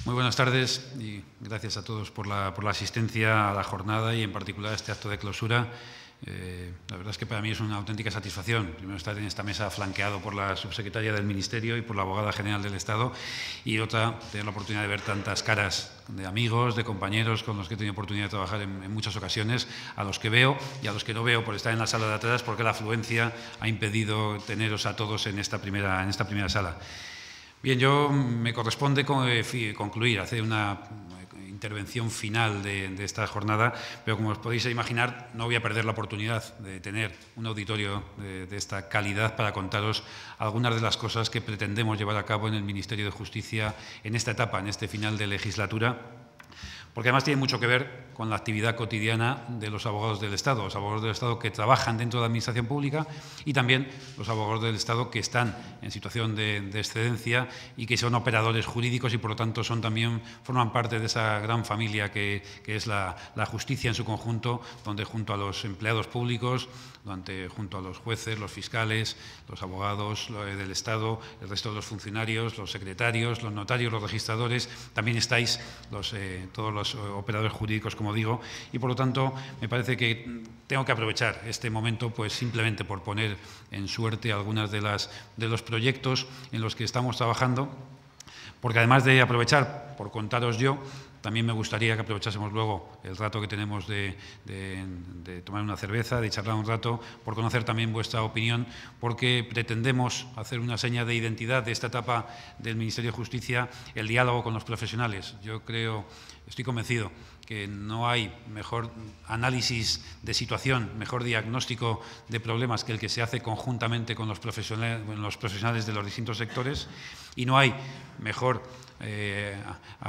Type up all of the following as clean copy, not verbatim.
Muy buenas tardes y gracias a todos por la asistencia a la jornada y en particular a este acto de clausura. La verdad es que para mí es una auténtica satisfacción primero estar en esta mesa flanqueado por la subsecretaria del Ministerio y por la abogada general del Estado, y otra, tener la oportunidad de ver tantas caras de amigos, de compañeros con los que he tenido oportunidad de trabajar en muchas ocasiones, a los que veo y a los que no veo por estar en la sala de atrás, porque la afluencia ha impedido teneros a todos en esta primera sala. Bien, yo me corresponde concluir, hacer una intervención final de esta jornada, pero como os podéis imaginar, no voy a perder la oportunidad de tener un auditorio de esta calidad para contaros algunas de las cosas que pretendemos llevar a cabo en el Ministerio de Justicia en esta etapa, en este final de legislatura, porque además tiene mucho que ver con la actividad cotidiana de los abogados del Estado, que trabajan dentro de la Administración Pública, y también los abogados del Estado que están en situación de excedencia y que son operadores jurídicos y, por lo tanto, forman parte de esa gran familia que es la justicia en su conjunto, donde junto a los empleados públicos, junto a los jueces, los fiscales, los abogados del Estado, el resto de los funcionarios, los secretarios, los notarios, los registradores, también estáis todos los operadores jurídicos, como digo, y por lo tanto me parece que tengo que aprovechar este momento pues simplemente por poner en suerte algunas de los proyectos en los que estamos trabajando, porque además de aprovechar por contaros yo, también me gustaría que aprovechásemos luego el rato que tenemos de tomar una cerveza, de charlar un rato, por conocer también vuestra opinión, porque pretendemos hacer una seña de identidad de esta etapa del Ministerio de Justicia, el diálogo con los profesionales. Yo estoy convencido que no hay mejor análisis de situación, mejor diagnóstico de problemas que el que se hace conjuntamente con los profesionales de los distintos sectores, y no hay mejor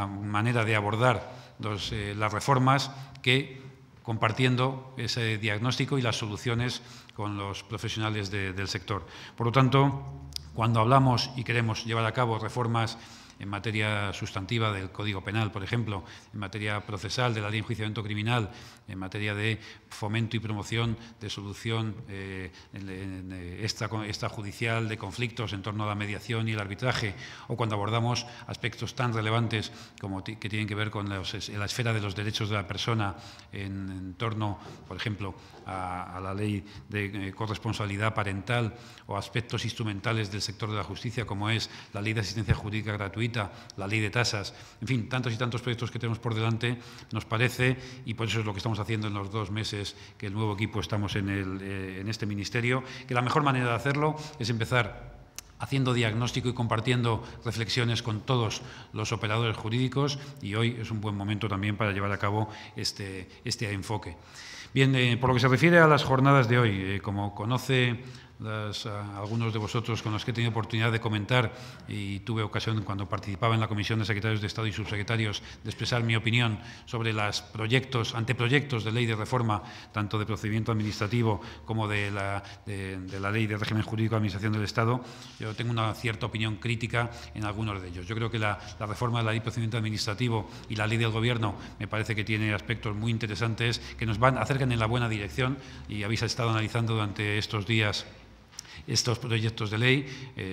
manera de abordar las reformas que compartiendo ese diagnóstico y las soluciones con los profesionales del sector. Por lo tanto, cuando hablamos y queremos llevar a cabo reformas en materia sustantiva del Código Penal, por ejemplo, en materia procesal de la Ley de Enjuiciamiento Criminal, en materia de fomento y promoción de solución extrajudicial de conflictos en torno a la mediación y el arbitraje, o cuando abordamos aspectos tan relevantes como que tienen que ver con la esfera de los derechos de la persona en torno, por ejemplo, a la ley de corresponsabilidad parental, o aspectos instrumentales del sector de la justicia, como es la ley de asistencia jurídica gratuita, la ley de tasas, en fin, tantos y tantos proyectos que tenemos por delante, nos parece, y por eso es lo que estamos haciendo en los 2 meses que el nuevo equipo estamos en este ministerio, que la mejor manera de hacerlo es empezar haciendo diagnóstico y compartiendo reflexiones con todos los operadores jurídicos, y hoy es un buen momento también para llevar a cabo este enfoque. Bien, por lo que se refiere a las jornadas de hoy, como conoce algunos de vosotros con los que he tenido oportunidad de comentar, y tuve ocasión cuando participaba en la Comisión de Secretarios de Estado y Subsecretarios de expresar mi opinión sobre los anteproyectos de ley de reforma, tanto de procedimiento administrativo como de la Ley de Régimen Jurídico de Administración del Estado, yo tengo una cierta opinión crítica en algunos de ellos. Yo creo que la reforma de la Ley de Procedimiento Administrativo y la Ley del Gobierno me parece que tiene aspectos muy interesantes que nos acercan en la buena dirección, y habéis estado analizando durante estos días estos proyectos de ley,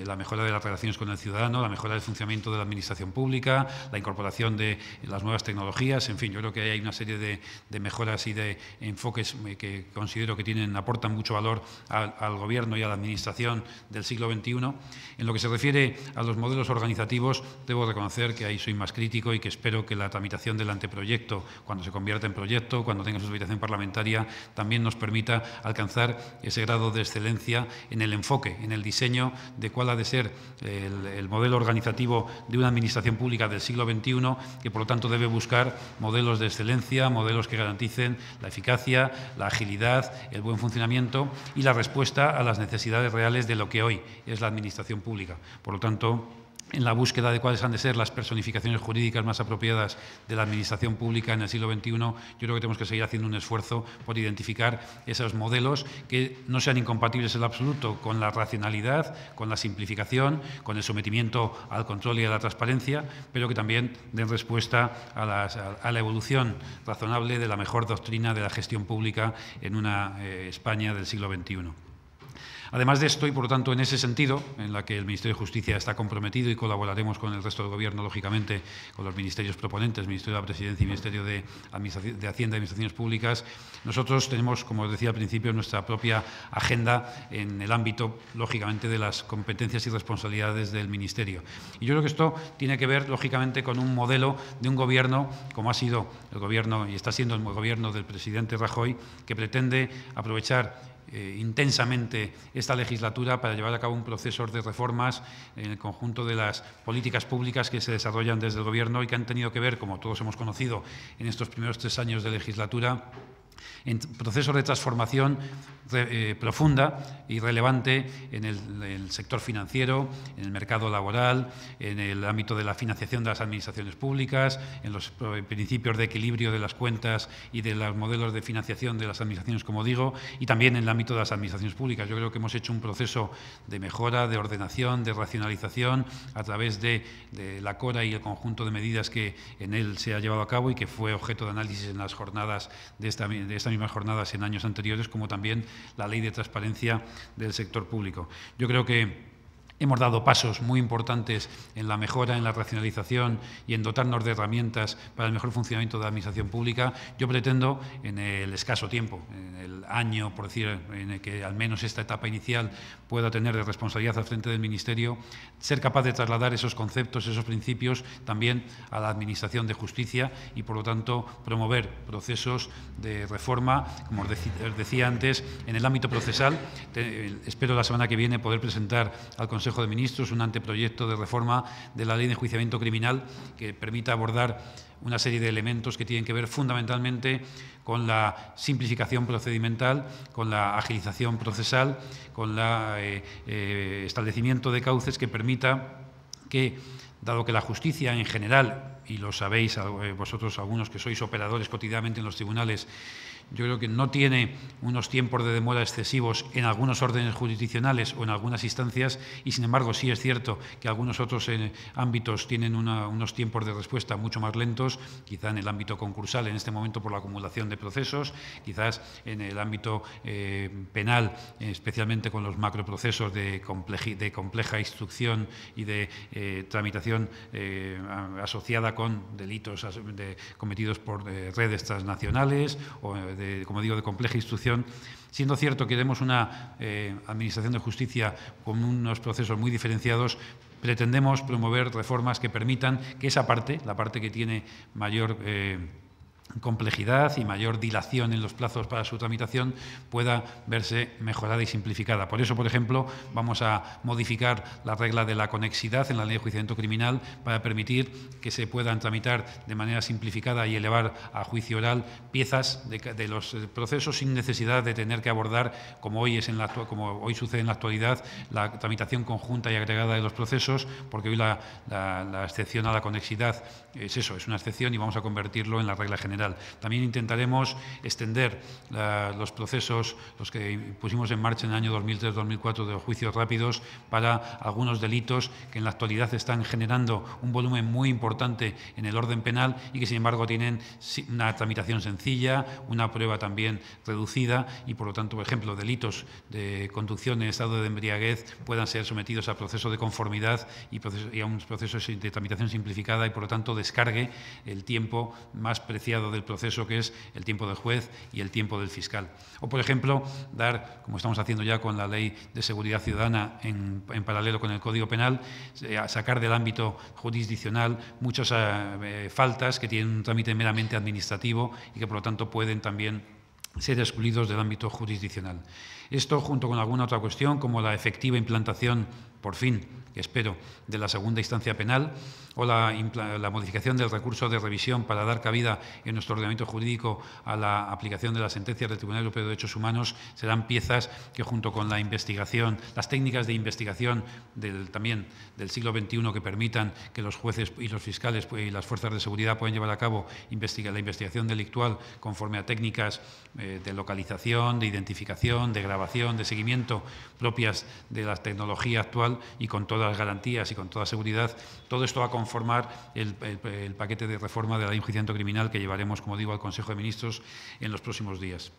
la mejora de las relaciones con el ciudadano, la mejora del funcionamiento de la Administración Pública, la incorporación de las nuevas tecnologías, en fin, yo creo que hay una serie de mejoras y de enfoques que considero que aportan mucho valor al Gobierno y a la Administración del siglo XXI. En lo que se refiere a los modelos organizativos, debo reconocer que ahí soy más crítico y que espero que la tramitación del anteproyecto, cuando se convierta en proyecto, cuando tenga su tramitación parlamentaria, también nos permita alcanzar ese grado de excelencia en el enfoque, en el diseño de cuál ha de ser el modelo organizativo de una administración pública del siglo XXI, que por lo tanto debe buscar modelos de excelencia, modelos que garanticen la eficacia, la agilidad, el buen funcionamiento y la respuesta a las necesidades reales de lo que hoy es la administración pública. Por lo tanto, en la búsqueda de cuáles han de ser las personificaciones jurídicas más apropiadas de la Administración Pública en el siglo XXI, yo creo que tenemos que seguir haciendo un esfuerzo por identificar esos modelos que no sean incompatibles en lo absoluto con la racionalidad, con la simplificación, con el sometimiento al control y a la transparencia, pero que también den respuesta a la evolución razonable de la mejor doctrina de la gestión pública en una España del siglo XXI. Además de esto, y por lo tanto en ese sentido, en la que el Ministerio de Justicia está comprometido y colaboraremos con el resto del Gobierno, lógicamente, con los ministerios proponentes, Ministerio de la Presidencia y Ministerio de Hacienda y Administraciones Públicas, nosotros tenemos, como os decía al principio, nuestra propia agenda en el ámbito, lógicamente, de las competencias y responsabilidades del Ministerio. Y yo creo que esto tiene que ver, lógicamente, con un modelo de un Gobierno, como ha sido el Gobierno y está siendo el Gobierno del presidente Rajoy, que pretende aprovechar intensamente esta legislatura para llevar a cabo un proceso de reformas en el conjunto de las políticas públicas que se desarrollan desde el Gobierno y que han tenido que ver, como todos hemos conocido en estos primeros 3 años de legislatura, en procesos de transformación profunda y relevante en el sector financiero, en el mercado laboral, en el ámbito de la financiación de las administraciones públicas, en los principios de equilibrio de las cuentas y de los modelos de financiación de las administraciones, como digo, y también en el ámbito de las administraciones públicas. Yo creo que hemos hecho un proceso de mejora, de ordenación, de racionalización a través de la CORA y el conjunto de medidas que en él se ha llevado a cabo y que fue objeto de análisis en las jornadas de estas mismas jornadas en años anteriores, como también la Ley de Transparencia del sector público. Yo creo que hemos dado pasos muy importantes en la mejora, en la racionalización y en dotarnos de herramientas para el mejor funcionamiento de la Administración pública. Yo pretendo, en el escaso tiempo, en el año, por decir, en el que al menos esta etapa inicial pueda tener de responsabilidad al frente del Ministerio, ser capaz de trasladar esos conceptos, esos principios también a la Administración de Justicia y, por lo tanto, promover procesos de reforma, como os decía antes, en el ámbito procesal. Espero la semana que viene poder presentar al Consejo de Ministros un anteproyecto de reforma de la Ley de Enjuiciamiento Criminal que permita abordar una serie de elementos que tienen que ver fundamentalmente con la simplificación procedimental, con la agilización procesal, con el establecimiento de cauces que permita que, dado que la justicia en general, y lo sabéis vosotros algunos que sois operadores cotidianamente en los tribunales, yo creo que no tiene unos tiempos de demora excesivos en algunos órdenes jurisdiccionales o en algunas instancias y, sin embargo, sí es cierto que algunos otros ámbitos tienen unos tiempos de respuesta mucho más lentos, quizá en el ámbito concursal en este momento por la acumulación de procesos, quizás en el ámbito penal, especialmente con los macroprocesos de compleja instrucción y de tramitación asociada con delitos cometidos por redes transnacionales o como digo, de compleja instrucción, siendo cierto que tenemos una Administración de Justicia con unos procesos muy diferenciados. Pretendemos promover reformas que permitan que esa parte, la parte que tiene mayor complejidad y mayor dilación en los plazos para su tramitación, pueda verse mejorada y simplificada. Por eso, por ejemplo, vamos a modificar la regla de la conexidad en la Ley de Enjuiciamiento Criminal para permitir que se puedan tramitar de manera simplificada y elevar a juicio oral piezas de los procesos sin necesidad de tener que abordar, como hoy sucede en la actualidad, la tramitación conjunta y agregada de los procesos, porque hoy la excepción a la conexidad es eso, es una excepción y vamos a convertirlo en la regla general. También intentaremos extender los procesos, los que pusimos en marcha en el año 2003-2004 de los juicios rápidos para algunos delitos que en la actualidad están generando un volumen muy importante en el orden penal y que, sin embargo, tienen una tramitación sencilla, una prueba también reducida y, por lo tanto, por ejemplo, delitos de conducción en estado de embriaguez puedan ser sometidos a proceso de conformidad y a un proceso de tramitación simplificada y, por lo tanto, descargue el tiempo más preciado del proceso, que es el tiempo del juez y el tiempo del fiscal. O, por ejemplo, dar, como estamos haciendo ya con la Ley de Seguridad Ciudadana en paralelo con el Código Penal, sacar del ámbito jurisdiccional muchas faltas que tienen un trámite meramente administrativo y que, por lo tanto, pueden también ser excluidos del ámbito jurisdiccional. Esto, junto con alguna otra cuestión, como la efectiva implantación, por fin, que espero, de la segunda instancia penal, o la modificación del recurso de revisión para dar cabida en nuestro ordenamiento jurídico a la aplicación de las sentencias del Tribunal Europeo de Derechos Humanos, serán piezas que, junto con la investigación, las técnicas de investigación también del siglo XXI que permitan que los jueces y los fiscales y las fuerzas de seguridad puedan llevar a cabo la investigación delictual conforme a técnicas de localización, de identificación, de grabación, de seguimiento propias de la tecnología actual, actual y con todas las garantías y con toda seguridad. Todo esto va a conformar el paquete de reforma de la ley de enjuiciamiento criminal que llevaremos, como digo, al Consejo de Ministros en los próximos días.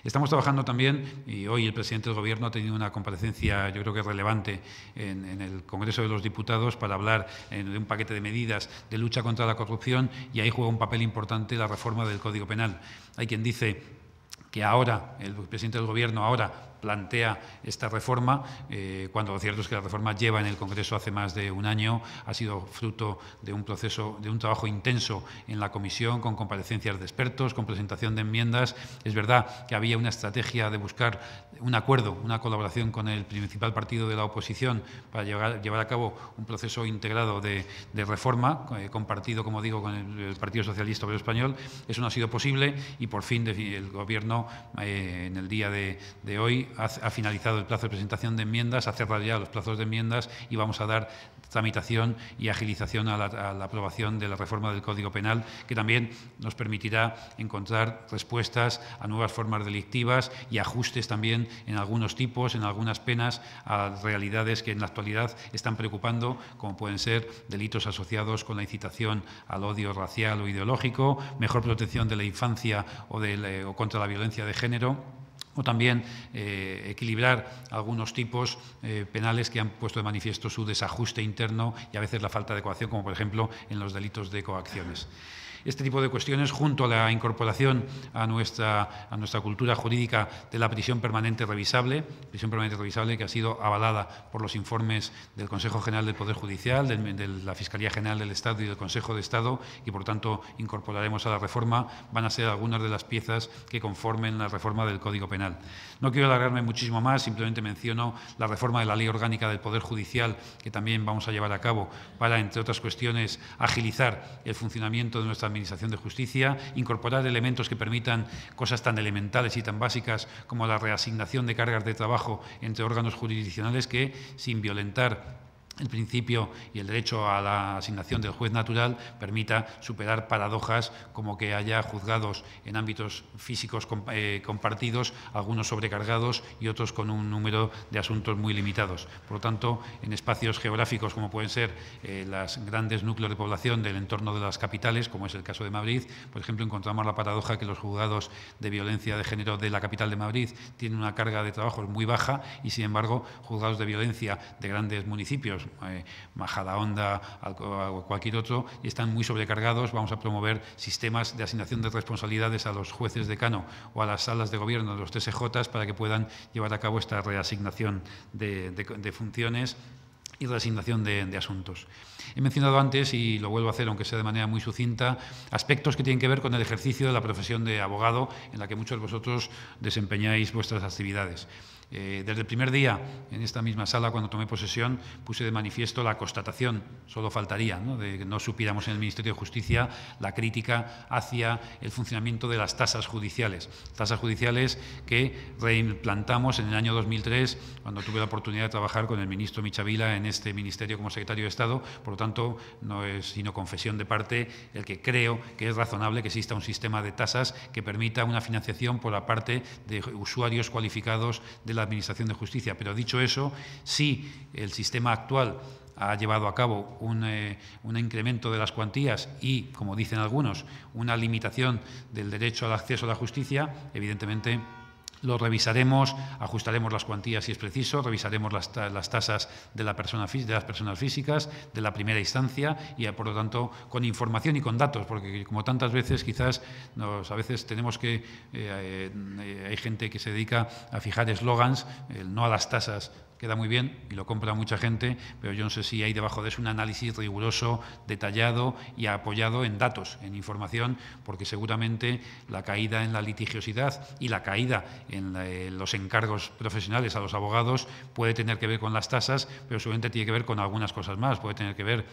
Estamos trabajando también, y hoy el presidente del Gobierno ha tenido una comparecencia, yo creo que relevante, en el Congreso de los Diputados para hablar de un paquete de medidas de lucha contra la corrupción, y ahí juega un papel importante la reforma del Código Penal. Hay quien dice que ahora, el presidente del Gobierno ahora plantea esta reforma, cuando lo cierto es que la reforma lleva en el Congreso hace más de un año, ha sido fruto de un proceso, de un trabajo intenso en la comisión, con comparecencias de expertos, con presentación de enmiendas. Es verdad que había una estrategia de buscar un acuerdo, una colaboración con el principal partido de la oposición para llevar a cabo un proceso integrado de reforma, compartido, como digo, con el Partido Socialista Obrero Español. Eso no ha sido posible y por fin el Gobierno, en el día de hoy, ha finalizado el plazo de presentación de enmiendas, ha cerrado ya los plazos de enmiendas y vamos a dar tramitación y agilización a la aprobación de la reforma del Código Penal, que también nos permitirá encontrar respuestas a nuevas formas delictivas y ajustes también en algunos tipos, en algunas penas, a realidades que en la actualidad están preocupando, como pueden ser delitos asociados con la incitación al odio racial o ideológico, mejor protección de la infancia o contra la violencia de género, o también equilibrar algunos tipos penales que han puesto de manifiesto su desajuste interno y a veces la falta de coacción, como por ejemplo en los delitos de coacciones. Este tipo de cuestiones, junto a la incorporación a nuestra cultura jurídica de la prisión permanente revisable que ha sido avalada por los informes del Consejo General del Poder Judicial, de la Fiscalía General del Estado y del Consejo de Estado, y por tanto incorporaremos a la reforma, van a ser algunas de las piezas que conformen la reforma del Código Penal. No quiero alargarme muchísimo más, simplemente menciono la reforma de la Ley Orgánica del Poder Judicial, que también vamos a llevar a cabo para, entre otras cuestiones, agilizar el funcionamiento de nuestra Administración de Justicia, incorporar elementos que permitan cosas tan elementales y tan básicas como la reasignación de cargas de trabajo entre órganos jurisdiccionales que, sin violentar el principio y el derecho a la asignación del juez natural, permita superar paradojas como que haya juzgados en ámbitos físicos compartidos, algunos sobrecargados y otros con un número de asuntos muy limitados. Por lo tanto, en espacios geográficos como pueden ser los grandes núcleos de población del entorno de las capitales, como es el caso de Madrid, por ejemplo, encontramos la paradoja que los juzgados de violencia de género de la capital de Madrid tienen una carga de trabajo muy baja y, sin embargo, juzgados de violencia de grandes municipios, Majadahonda o cualquier otro, y están muy sobrecargados. Vamos a promover sistemas de asignación de responsabilidades a los jueces decano o a las salas de gobierno de los TSJ para que puedan llevar a cabo esta reasignación de funciones y reasignación de asuntos. He mencionado antes, y lo vuelvo a hacer aunque sea de manera muy sucinta, aspectos que tienen que ver con el ejercicio de la profesión de abogado, en la que muchos de vosotros desempeñáis vuestras actividades. Desde el primer día, en esta misma sala, cuando tomé posesión, puse de manifiesto la constatación, solo faltaría, ¿no?, de que no supiéramos en el Ministerio de Justicia la crítica hacia el funcionamiento de las tasas judiciales que reimplantamos en el año 2003, cuando tuve la oportunidad de trabajar con el ministro Michavila en este ministerio como secretario de Estado. Por lo tanto, no es sino confesión de parte el que creo que es razonable que exista un sistema de tasas que permita una financiación por la parte de usuarios cualificados de la Administración de Justicia. Pero dicho eso, si el sistema actual ha llevado a cabo un incremento de las cuantías y, como dicen algunos, una limitación del derecho al acceso a la justicia, evidentemente lo revisaremos, ajustaremos las cuantías si es preciso, revisaremos las tasas de las personas físicas, de la primera instancia y, por lo tanto, con información y con datos, porque como tantas veces quizás a veces tenemos que, hay gente que se dedica a fijar eslogans, el no a las tasas queda muy bien y lo compra mucha gente, pero yo no sé si hay debajo de eso un análisis riguroso, detallado y apoyado en datos, en información, porque seguramente la caída en la litigiosidad y la caída en los encargos profesionales a los abogados puede tener que ver con las tasas, pero seguramente tiene que ver con algunas cosas más, puede tener que ver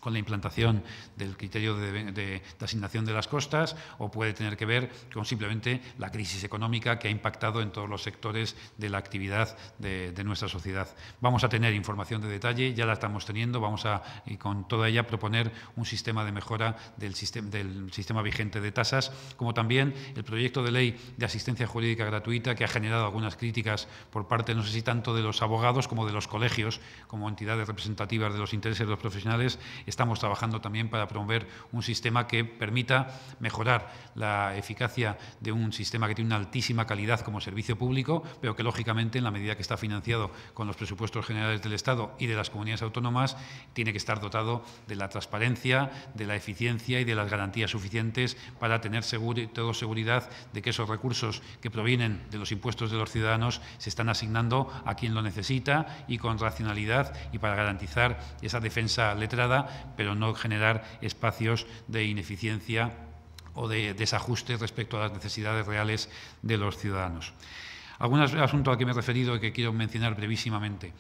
con la implantación del criterio de asignación de las costas, o puede tener que ver con simplemente la crisis económica que ha impactado en todos los sectores de la actividad de nuestra sociedad. Vamos a tener información de detalle, ya la estamos teniendo, vamos a, y con toda ella, proponer un sistema de mejora del sistema vigente de tasas, como también el proyecto de ley de asistencia jurídica gratuita, que ha generado algunas críticas por parte, no sé si tanto de los abogados como de los colegios, como entidades representativas de los intereses de los profesionales. Estamos trabajando también para promover un sistema que permita mejorar la eficacia de un sistema que tiene una altísima calidad como servicio público, pero que, lógicamente, en la medida que está financiado con los presupuestos generales del Estado y de las comunidades autónomas, tiene que estar dotado de la transparencia, de la eficiencia y de las garantías suficientes para tener seguridad de que esos recursos que provienen de los impuestos de los ciudadanos se están asignando a quien lo necesita y con racionalidad, y para garantizar esa defensa letrada, pero no generar espacios de ineficiencia o de desajuste respecto a las necesidades reales de los ciudadanos. Algún asunto al que me he referido y que quiero mencionar brevísimamente.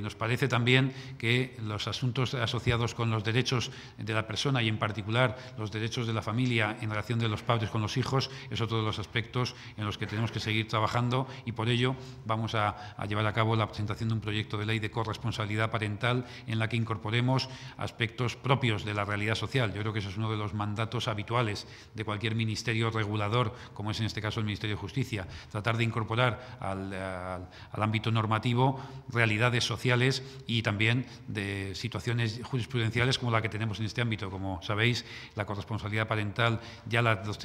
Nos parece también que los asuntos asociados con los derechos de la persona, y en particular los derechos de la familia en relación de los padres con los hijos, es otro de los aspectos en los que tenemos que seguir trabajando, y por ello vamos a llevar a cabo la presentación de un proyecto de ley de corresponsabilidad parental en la que incorporemos aspectos propios de la realidad social. Yo creo que eso es uno de los mandatos habituales de cualquier ministerio regulador, como es en este caso el Ministerio de Justicia, tratar de incorporar al ámbito normativo realidades sociales y también de situaciones jurisprudenciales como la que tenemos en este ámbito. Como sabéis, la corresponsabilidad parental, ya las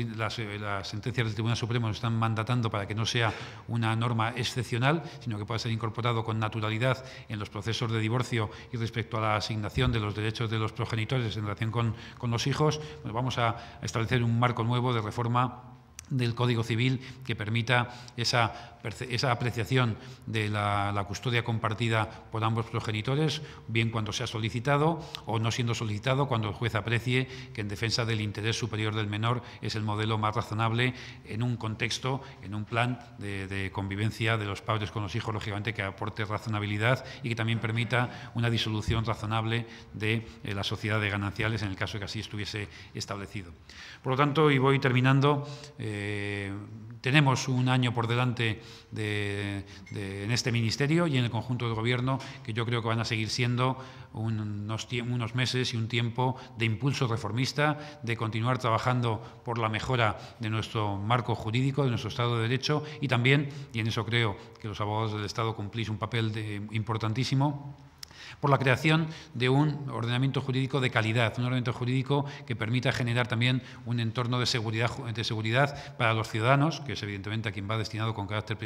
sentencias del Tribunal Supremo nos están mandatando para que no sea una norma excepcional, sino que pueda ser incorporado con naturalidad en los procesos de divorcio y respecto a la asignación de los derechos de los progenitores en relación con los hijos. Pues vamos a establecer un marco nuevo de reforma del Código Civil que permita esa apreciación de la custodia compartida por ambos progenitores, bien cuando sea solicitado o no siendo solicitado, cuando el juez aprecie que en defensa del interés superior del menor es el modelo más razonable en un contexto, en un plan de convivencia de los padres con los hijos, lógicamente, que aporte razonabilidad y que también permita una disolución razonable de la sociedad de gananciales en el caso de que así estuviese establecido. Por lo tanto, y voy terminando, tenemos un año por delante en este Ministerio y en el conjunto del Gobierno que yo creo que van a seguir siendo unos meses y un tiempo de impulso reformista, de continuar trabajando por la mejora de nuestro marco jurídico, de nuestro Estado de Derecho, y también, y en eso creo que los abogados del Estado cumplís un papel importantísimo, por la creación de un ordenamiento jurídico de calidad, un ordenamiento jurídico que permita generar también un entorno de seguridad para los ciudadanos, que es evidentemente a quien va destinado con carácter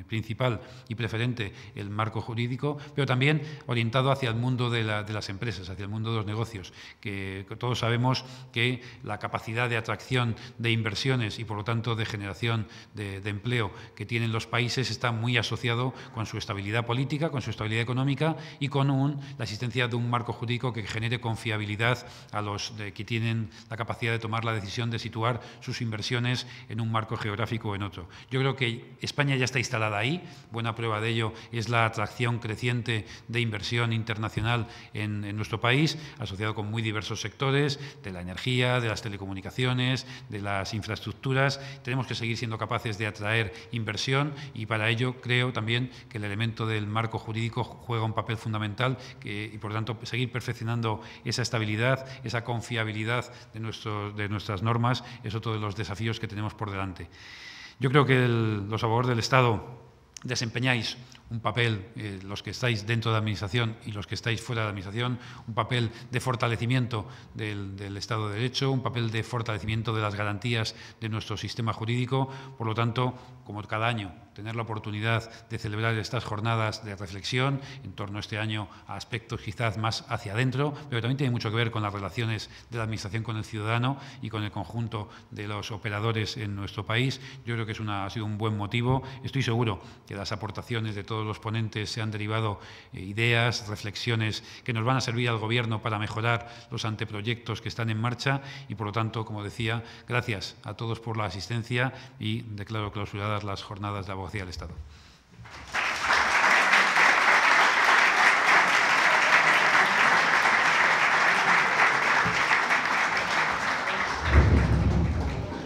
principal y preferente el marco jurídico, pero también orientado hacia el mundo de las empresas, hacia el mundo de los negocios, que todos sabemos que la capacidad de atracción de inversiones y, por lo tanto, de generación de empleo que tienen los países está muy asociado con su estabilidad política, con su estabilidad económica y con la existencia de un marco jurídico que genere confiabilidad a los que tienen la capacidad de tomar la decisión de situar sus inversiones en un marco geográfico o en otro. Yo creo que España ya está instalada ahí. Buena prueba de ello es la atracción creciente de inversión internacional en nuestro país, asociado con muy diversos sectores, de la energía, de las telecomunicaciones, de las infraestructuras. Tenemos que seguir siendo capaces de atraer inversión y para ello creo también que el elemento del marco jurídico juega un papel fundamental y, por tanto, seguir perfeccionando esa estabilidad, esa confiabilidad de nuestras normas es otro de los desafíos que tenemos por delante. Yo creo que los abogados del Estado desempeñáis un papel, los que estáis dentro de la Administración y los que estáis fuera de la Administración, un papel de fortalecimiento del Estado de Derecho, un papel de fortalecimiento de las garantías de nuestro sistema jurídico. Por lo tanto, como cada año, tener la oportunidad de celebrar estas jornadas de reflexión en torno este año a aspectos quizás más hacia adentro, pero también tiene mucho que ver con las relaciones de la Administración con el ciudadano y con el conjunto de los operadores en nuestro país. Yo creo que ha sido un buen motivo. Estoy seguro que las aportaciones de todos los ponentes se han derivado ideas, reflexiones que nos van a servir al Gobierno para mejorar los anteproyectos que están en marcha y, por lo tanto, como decía, gracias a todos por la asistencia y declaro clausuradas las jornadas de Abogacía del Estado.